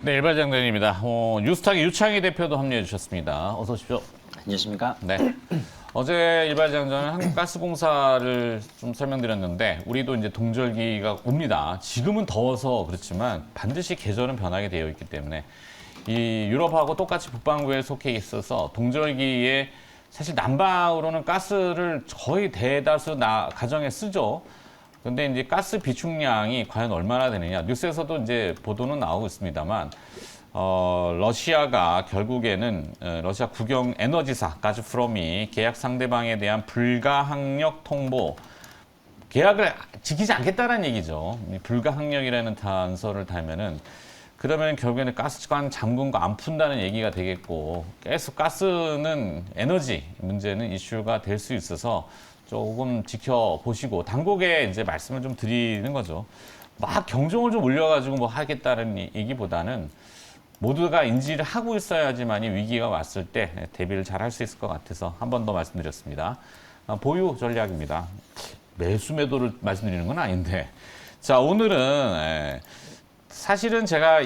네, 일발장관입니다. 뉴스타기 유창희 대표도 합류해 주셨습니다. 어서 오십시오. 안녕하십니까? 네. 어제 일발장전은 한국가스공사를 좀 설명드렸는데 우리도 이제 동절기가 옵니다. 지금은 더워서 그렇지만 반드시 계절은 변하게 되어 있기 때문에 이 유럽하고 똑같이 북반구에 속해 있어서 동절기에 사실 난방으로는 가스를 거의 대다수 가정에 쓰죠. 근데 이제 가스 비축량이 과연 얼마나 되느냐. 뉴스에서도 이제 보도는 나오고 있습니다만, 러시아가 결국에는 러시아 국영 에너지사 가즈프롬이 계약 상대방에 대한 불가항력 통보, 계약을 지키지 않겠다는 얘기죠. 불가항력이라는 단서를 달면은 그러면 결국에는 가스관 잠금과 안 푼다는 얘기가 되겠고, 계속 가스는 에너지 문제는 이슈가 될 수 있어서 조금 지켜보시고 당국에 이제 말씀을 좀 드리는 거죠. 막 경종을 좀 울려가지고 뭐 하겠다는 얘기보다는 모두가 인지를 하고 있어야지만이 위기가 왔을 때 대비를 잘 할 수 있을 것 같아서 한 번 더 말씀드렸습니다. 보유 전략입니다. 매수 매도를 말씀드리는 건 아닌데. 자, 오늘은 사실은 제가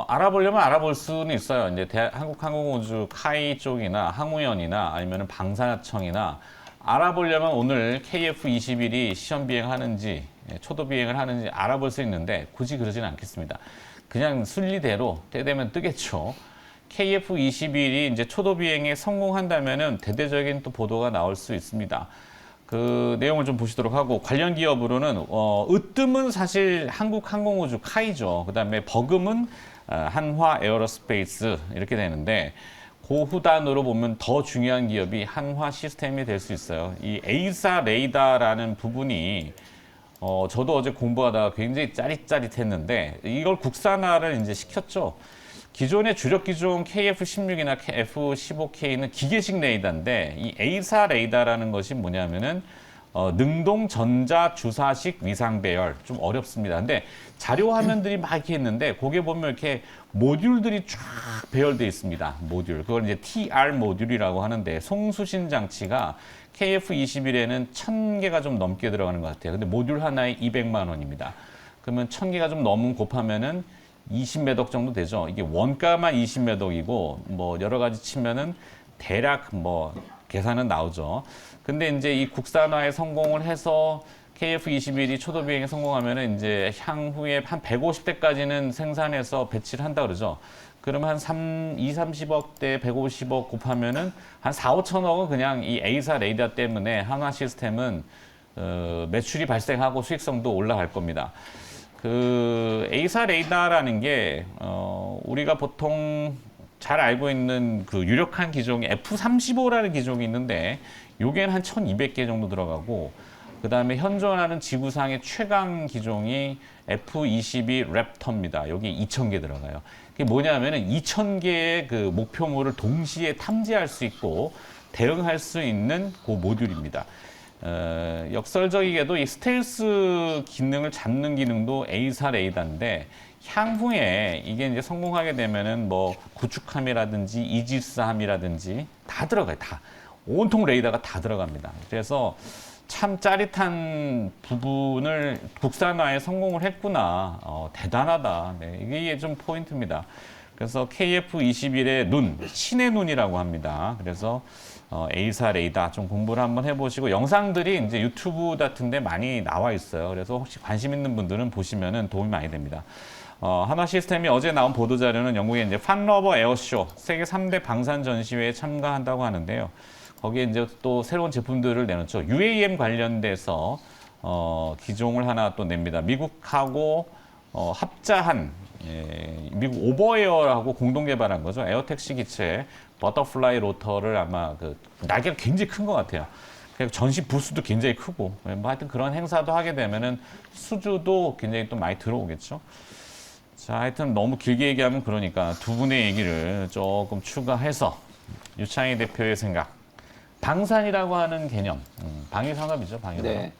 알아보려면 알아볼 수는 있어요. 이제 한국항공우주 카이 쪽이나 항우연이나 아니면 방사청이나 알아보려면 오늘 KF-21이 시험 비행하는지 초도 비행을 하는지 알아볼 수 있는데 굳이 그러지는 않겠습니다. 그냥 순리대로 때 되면 뜨겠죠. KF-21이 이제 초도 비행에 성공한다면은 대대적인 또 보도가 나올 수 있습니다. 그 내용을 좀 보시도록 하고 관련 기업으로는 으뜸은 사실 한국항공우주 카이죠. 그다음에 버금은 한화 에어로스페이스 이렇게 되는데 그 후단으로 보면 더 중요한 기업이 한화 시스템이 될 수 있어요. 이 A사 레이더라는 부분이 저도 어제 공부하다가 굉장히 짜릿짜릿했는데 이걸 국산화를 이제 시켰죠. 기존의 주력 기종 KF-16이나 F-15K는 기계식 레이더인데 이 A사 레이더라는 것이 뭐냐면은 능동 전자 주사식 위상 배열 좀 어렵습니다. 근데 자료 화면들이 막 이렇게 있는데 거기에 보면 이렇게 모듈들이 쫙 배열되어 있습니다. 모듈 그걸 이제 TR 모듈이라고 하는데 송수신 장치가 KF-21에는 1000개가 좀 넘게 들어가는 것 같아요. 근데 모듈 하나에 200만 원입니다. 그러면 1000개가 좀 넘은 곱하면은 20매덕 정도 되죠. 이게 원가만 20매덕이고 뭐 여러 가지 치면은 대략 뭐 계산은 나오죠. 근데 이제 이 국산화에 성공을 해서 KF-21이 초도 비행에 성공하면은 이제 향후에 한 150대까지는 생산해서 배치를 한다 그러죠. 그러면 한 2, 30억대 150억 곱하면은 한 4, 5천억은 그냥 이 A사 레이더 때문에 한화 시스템은 매출이 발생하고 수익성도 올라갈 겁니다. 그 A사 레이더라는 게 우리가 보통 잘 알고 있는 그 유력한 기종이 F-35라는 기종이 있는데 요게는 한 1200개 정도 들어가고 그 다음에 현존하는 지구상의 최강 기종이 F-22 랩터입니다. 여기 2000개 들어가요. 그게 뭐냐면은 2000개의 그 목표물을 동시에 탐지할 수 있고 대응할 수 있는 그 모듈입니다. 역설적이게도 이 스텔스 기능을 잡는 기능도 A사 레이더인데 향후에 이게 이제 성공하게 되면은 뭐 구축함이라든지 이지스함이라든지 다 들어가요. 다 온통 레이더가 다 들어갑니다. 그래서 참 짜릿한 부분을 국산화에 성공을 했구나. 대단하다. 네, 이게 좀 포인트입니다. 그래서 KF-21의 눈, 신의 눈이라고 합니다. 그래서 A사 레이더 좀 공부를 한번 해보시고 영상들이 이제 유튜브 같은데 많이 나와 있어요. 그래서 혹시 관심 있는 분들은 보시면은 도움이 많이 됩니다. 한화 시스템이 어제 나온 보도 자료는 영국의 이제 판러버 에어쇼 세계 3대 방산 전시회에 참가한다고 하는데요. 거기에 이제 또 새로운 제품들을 내놓죠. UAM 관련돼서 기종을 하나 또 냅니다. 미국하고 합자한 미국 오버에어라고 공동 개발한 거죠. 에어택시 기체 버터플라이 로터를 아마 그 날개가 굉장히 큰 것 같아요. 전시 부스도 굉장히 크고 뭐 하여튼 그런 행사도 하게 되면은 수주도 굉장히 또 많이 들어오겠죠. 자, 하여튼 너무 길게 얘기하면 그러니까 두 분의 얘기를 조금 추가해서 유창희 대표의 생각. 방산이라고 하는 개념, 방위 산업이죠, 방위 산업. 네.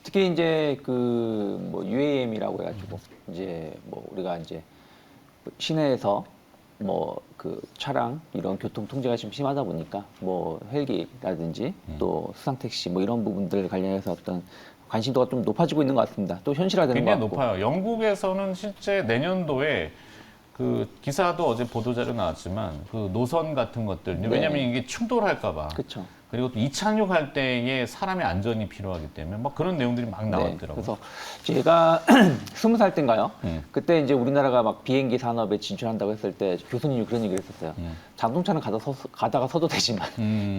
특히 이제 그 뭐 UAM이라고 해가지고 이제 뭐 우리가 이제 시내에서 뭐 그 차량 이런 교통 통제가 좀 심하다 보니까 뭐 헬기라든지 또 수상 택시 뭐 이런 부분들 관련해서 어떤 관심도가 좀 높아지고 있는 것 같습니다. 또 현실화되는 것 굉장히 같고. 높아요. 영국에서는 실제 내년도에 그 기사도 어제 보도자료 나왔지만 그 노선 같은 것들 네. 왜냐하면 이게 충돌할까봐 그렇죠. 그리고 또 이착륙할 때에 사람의 안전이 필요하기 때문에 막 그런 내용들이 막 나왔더라고요. 그래서 제가 20살 때인가요? 그때 이제 우리나라가 막 비행기 산업에 진출한다고 했을 때 교수님이 그런 얘기를 했었어요. 자동차는 가다가 서도 되지만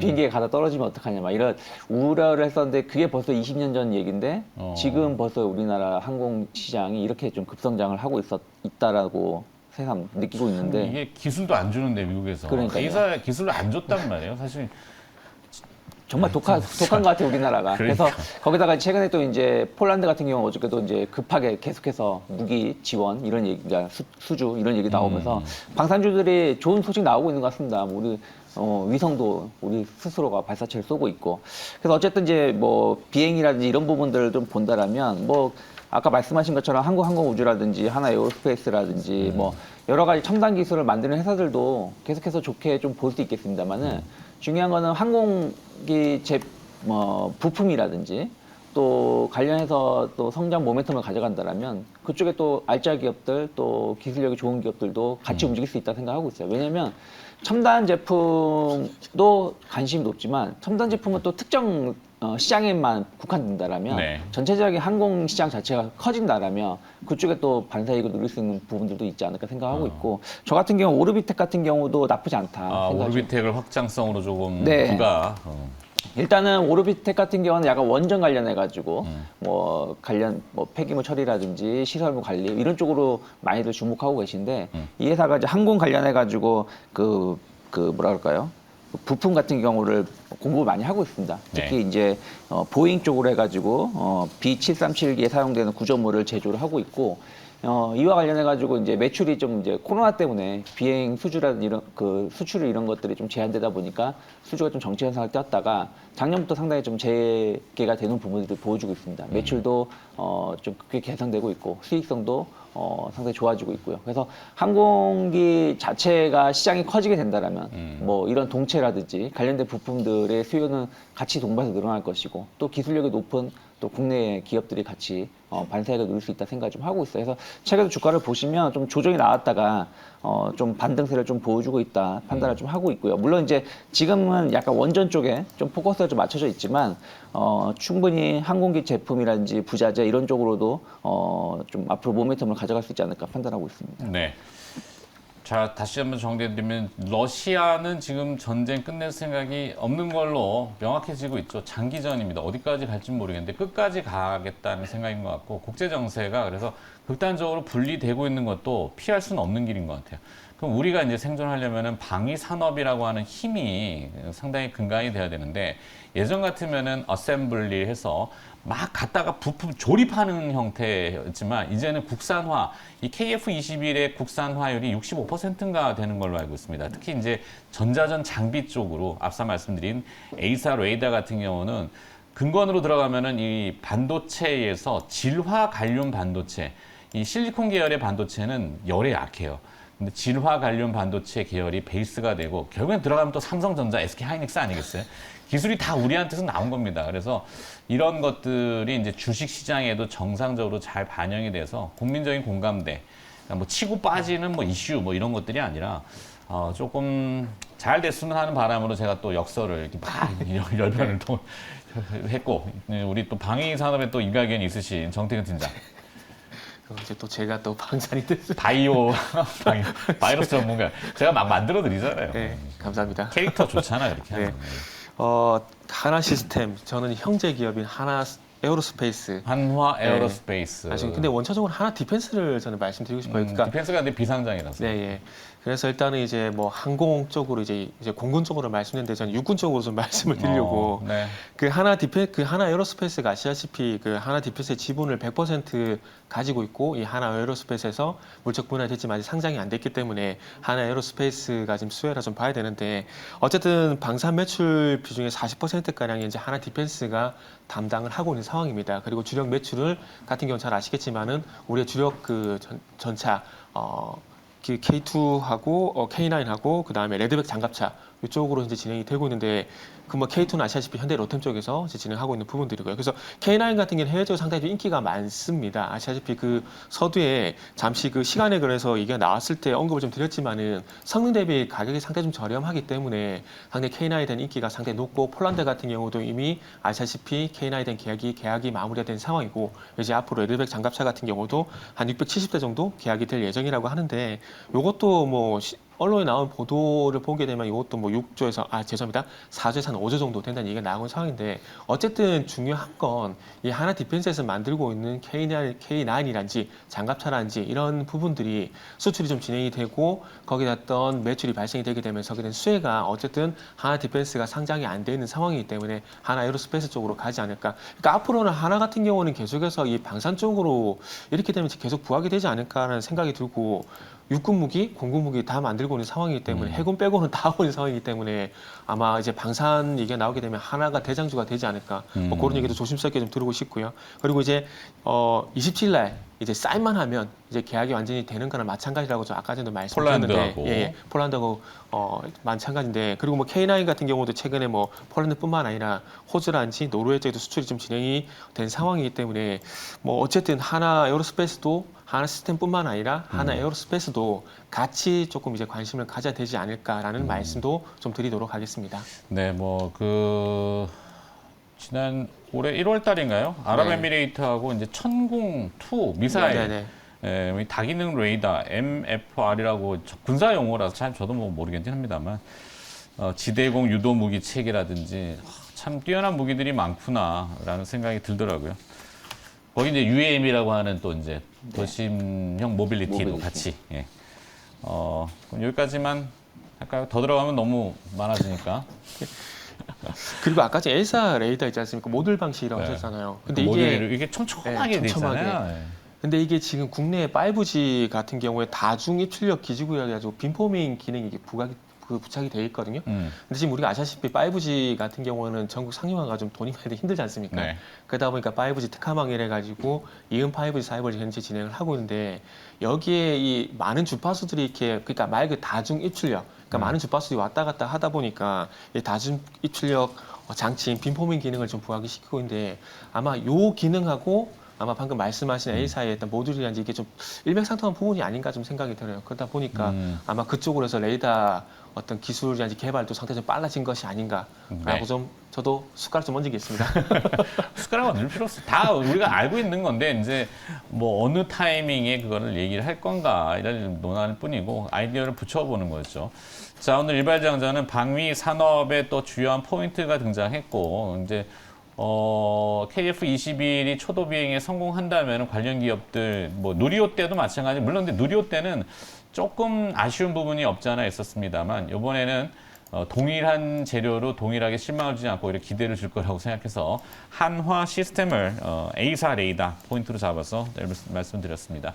비행기에 가다 떨어지면 어떡하냐 막 이런 우려를 했었는데 그게 벌써 20년 전 얘기인데 지금 벌써 우리나라 항공 시장이 이렇게 좀 급성장을 하고 있다라고 새삼 느끼고 있는데 이게 기술도 안 주는데 미국에서 그러니까요. 회사 기술을 안 줬단 말이에요. 사실 정말 독한 것 같아요, 우리나라가. 그러니까. 그래서 거기다가 최근에 또 이제 폴란드 같은 경우 어저께도 이제 급하게 계속해서 무기 지원 이런 얘기가 수주 이런 얘기 나오면서 방산주들이 좋은 소식 나오고 있는 것 같습니다. 뭐 우리 위성도 우리 스스로가 발사체를 쏘고 있고. 그래서 어쨌든 이제 뭐 비행이라든지 이런 부분들을 좀 본다라면 뭐 아까 말씀하신 것처럼 한국항공우주라든지 하나에어로스페이스라든지 뭐 여러 가지 첨단 기술을 만드는 회사들도 계속해서 좋게 좀 볼 수 있겠습니다만은 중요한 거는 항공기 부품이라든지 또 관련해서 또 성장 모멘텀을 가져간다라면 그쪽에 또 알짜 기업들 또 기술력이 좋은 기업들도 같이 움직일 수 있다 생각하고 있어요. 왜냐하면 첨단 제품도 관심이 높지만 첨단 제품은 또 특정 시장에만 국한된다라면 네. 전체적인 항공 시장 자체가 커진다라면 그쪽에 또 반사이익을 누릴 수 있는 부분들도 있지 않을까 생각하고 있고 저 같은 경우 오르비텍 같은 경우도 나쁘지 않다 생각하죠. 오르비텍을 확장성으로 조금 네. 부가 일단은 오르비텍 같은 경우는 약간 원전 관련해 가지고 뭐 폐기물 처리라든지 시설물 관리 이런 쪽으로 많이들 주목하고 계신데 이 회사가 이제 항공 관련해 가지고 그 뭐라 그럴까요? 부품 같은 경우를 공부를 많이 하고 있습니다. 특히 네. 이제 보잉 쪽으로 해가지고 B737기에 사용되는 구조물을 제조를 하고 있고 이와 관련해 가지고 이제 매출이 좀 이제 코로나 때문에 비행 수주라든지 이런 그 수출 이런 것들이 좀 제한되다 보니까 수주가 좀 정체 현상을 띄었다가 작년부터 상당히 좀 재개가 되는 부분들을 보여주고 있습니다. 매출도 좀 크게 개선되고 있고 수익성도 상당히 좋아지고 있고요. 그래서 항공기 자체가 시장이 커지게 된다라면 뭐 이런 동체라든지 관련된 부품들의 수요는 같이 동반해서 늘어날 것이고 또 기술력이 높은 또 국내 기업들이 같이 반사익을 누릴 수 있다 생각을 좀 하고 있어요. 그래서 최근 주가를 보시면 좀 조정이 나왔다가 좀 반등세를 좀 보여주고 있다 판단을 좀 하고 있고요. 물론 이제 지금은 약간 원전 쪽에 좀 포커스가 좀 맞춰져 있지만 충분히 항공기 제품이라든지 부자재 이런 쪽으로도 좀 앞으로 모멘텀을 가져갈 수 있지 않을까 판단하고 있습니다. 네. 자, 다시 한번 정리해드리면 러시아는 지금 전쟁 끝낼 생각이 없는 걸로 명확해지고 있죠. 장기전입니다. 어디까지 갈지 모르겠는데 끝까지 가겠다는 생각인 것 같고 국제 정세가 그래서 극단적으로 분리되고 있는 것도 피할 수는 없는 길인 것 같아요. 그럼 우리가 이제 생존하려면은 방위 산업이라고 하는 힘이 상당히 근간이 돼야 되는데 예전 같으면은 어셈블리 해서 막 갖다가 부품 조립하는 형태였지만 이제는 국산화, 이 KF-21의 국산화율이 65%인가 되는 걸로 알고 있습니다. 특히 이제 전자전 장비 쪽으로 앞서 말씀드린 A사 레이더 같은 경우는 근건으로 들어가면은 이 반도체에서 질화 관련 반도체, 이 실리콘 계열의 반도체는 열에 약해요. 근데 질화 관련 반도체 계열이 베이스가 되고 결국엔 들어가면 또 삼성전자, SK 하이닉스 아니겠어요? 기술이 다 우리한테서 나온 겁니다. 그래서 이런 것들이 이제 주식 시장에도 정상적으로 잘 반영이 돼서 국민적인 공감대, 그러니까 뭐 치고 빠지는 뭐 이슈 뭐 이런 것들이 아니라 조금 잘 됐으면 하는 바람으로 제가 또 역설을 이렇게 막 열변을 또 했고 우리 또 방위 산업에 또 일가견이 있으신 정태근 팀장. 이제 또 제가 또 방산이 됐어요. 바이러스 전문가. 제가 막 만들어 드리잖아요. 네, 감사합니다. 캐릭터 좋잖아, 이렇게 하면. 하나 시스템, 저는 형제 기업인 하나 에어로스페이스. 한화 에어로스페이스. 근데 원차적으로 하나 디펜스를 저는 말씀드리고 싶어요. 그러니까 디펜스가 근데 비상장이라서. 네, 예. 그래서 일단은 이제 뭐 항공 쪽으로 이제 공군 쪽으로 말씀드렸는데 저는 육군 쪽으로 좀 말씀을 드리려고. 네. 그 하나 에어로스페이스가 아시다시피 그 하나 디펜스의 지분을 100% 가지고 있고 이 하나 에어로스페이스에서 물적 분할됐지만 아직 상장이 안 됐기 때문에 하나 에어로스페이스가 지금 수혜라 좀 봐야 되는데 어쨌든 방산 매출 비중의 40%가량이 이제 하나 디펜스가 담당을 하고 있는 상황입니다. 그리고 주력 매출을 같은 경우는 잘 아시겠지만은 우리의 주력 그 전차 K2하고 K9하고 그 다음에 레드백 장갑차 이쪽으로 이제 진행이 되고 있는데 그 뭐 K2는 아시다시피 현대 로템 쪽에서 이제 진행하고 있는 부분들이고요. 그래서 K9 같은 경우는 해외적으로 상당히 좀 인기가 많습니다. 아시다시피 그 서두에 잠시 그 시간에 그래서 이게 나왔을 때 언급을 좀 드렸지만은 성능 대비 가격이 상당히 좀 저렴하기 때문에 상당히 K9에 대한 인기가 상당히 높고 폴란드 같은 경우도 이미 아시다시피 K9에 대한 계약이 마무리가 된 상황이고 이제 앞으로 레드백 장갑차 같은 경우도 한 670대 정도 계약이 될 예정이라고 하는데 요것도 뭐 언론에 나온 보도를 보게 되면 이것도 뭐 6조에서 죄송합니다. 4조에서 한 5조 정도 된다는 얘기가 나온 상황인데 어쨌든 중요한 건 이 하나 디펜스에서 만들고 있는 K9이란지 장갑차란지 이런 부분들이 수출이 좀 진행이 되고 거기다 어떤 매출이 발생이 되게 되면서 그런 수혜가 어쨌든 하나 디펜스가 상장이 안 돼 있는 상황이기 때문에 하나 에어로스페이스 쪽으로 가지 않을까. 그러니까 앞으로는 하나 같은 경우는 계속해서 이 방산 쪽으로 이렇게 되면 계속 부각이 되지 않을까라는 생각이 들고 육군 무기, 공군 무기 다 만들고 있는 상황이기 때문에 해군 빼고는 다 하고 있는 상황이기 때문에 아마 이제 방산 얘기가 나오게 되면 하나가 대장주가 되지 않을까 뭐 그런 얘기도 조심스럽게 좀 들고 싶고요. 그리고 이제 27일 날 이제 사인만 하면 이제 계약이 완전히 되는 거나 마찬가지라고 저 아까 전에 말씀드렸는데 폴란드하고. 폴란드하고 마찬가지인데 그리고 뭐 K9 같은 경우도 최근에 뭐 폴란드뿐만 아니라 호주라든지 노르웨이 쪽에도 수출이 좀 진행이 된 상황이기 때문에 뭐 어쨌든 하나 에어로스페이스도 하나 시스템뿐만 아니라 하나 에어로스페이스도 같이 조금 이제 관심을 가져야 되지 않을까라는 말씀도 좀 드리도록 하겠습니다. 네, 뭐 지난 올해 1월 달인가요? 아랍에미레이트하고 이제 천공2 미사일, 네. 다기능 레이더 MFR이라고 군사 용어라서 참 저도 뭐 모르겠긴 합니다만 지대공 유도 무기 체계라든지 참 뛰어난 무기들이 많구나라는 생각이 들더라고요. 거기 이제 UAM이라고 하는 또 이제 도심형 모빌리티도 같이. 예. 그럼 여기까지만 할까요? 더 들어가면 너무 많아지니까. 그리고 아까 전에 엘사 레이더 있지 않습니까? 모듈 방식이라고 네. 하셨잖아요. 근데 이게 촘촘하게 네, 돼 촘촘하게. 있잖아요. 예. 근데 이게 지금 국내 5G 같은 경우에 다중 입출력 기지구라 해가지고 빔포밍 기능이 이게 부착이 되어 있거든요. 음. 근데 지금 우리가 아시다시피 5G 같은 경우는 전국 상용화가 좀 돈이 많이 들기 힘들지 않습니까? 네. 그러다 보니까 5G 특화망이라 가지고 이은 5G 사이버를 현재 진행을 하고 있는데 여기에 이 많은 주파수들이 이렇게 그러니까 말 그 다중 입출력 그러니까 많은 주파수들이 왔다 갔다 하다 보니까 이 다중 입출력 장치인 빔포밍 기능을 좀 부각을 시키고 있는데 아마 요 기능하고 아마 방금 말씀하신 A사의 어떤 모듈이란지 이게 좀 일맥상통한 부분이 아닌가 좀 생각이 들어요. 그러다 보니까 아마 그쪽으로 해서 레이더 어떤 기술이란지 개발도 상당히 좀 빨라진 것이 아닌가라고 네. 좀 저도 숟가락 좀 얹겠습니다. 숟가락 얹을 필요 없어. 다 우리가 알고 있는 건데 이제 뭐 어느 타이밍에 그거를 얘기를 할 건가 이런 논란일 뿐이고 아이디어를 붙여보는 거죠. 자, 오늘 일발장자는 방위 산업의 또 주요한 포인트가 등장했고 이제 KF-21이 초도 비행에 성공한다면 관련 기업들 뭐 누리호 때도 마찬가지. 물론 근데 누리호 때는 조금 아쉬운 부분이 없지 않아 있었습니다만 이번에는 동일한 재료로 동일하게 실망을 주지 않고 오히려 기대를 줄 거라고 생각해서 한화 시스템을 A사 레이더 포인트로 잡아서 말씀드렸습니다.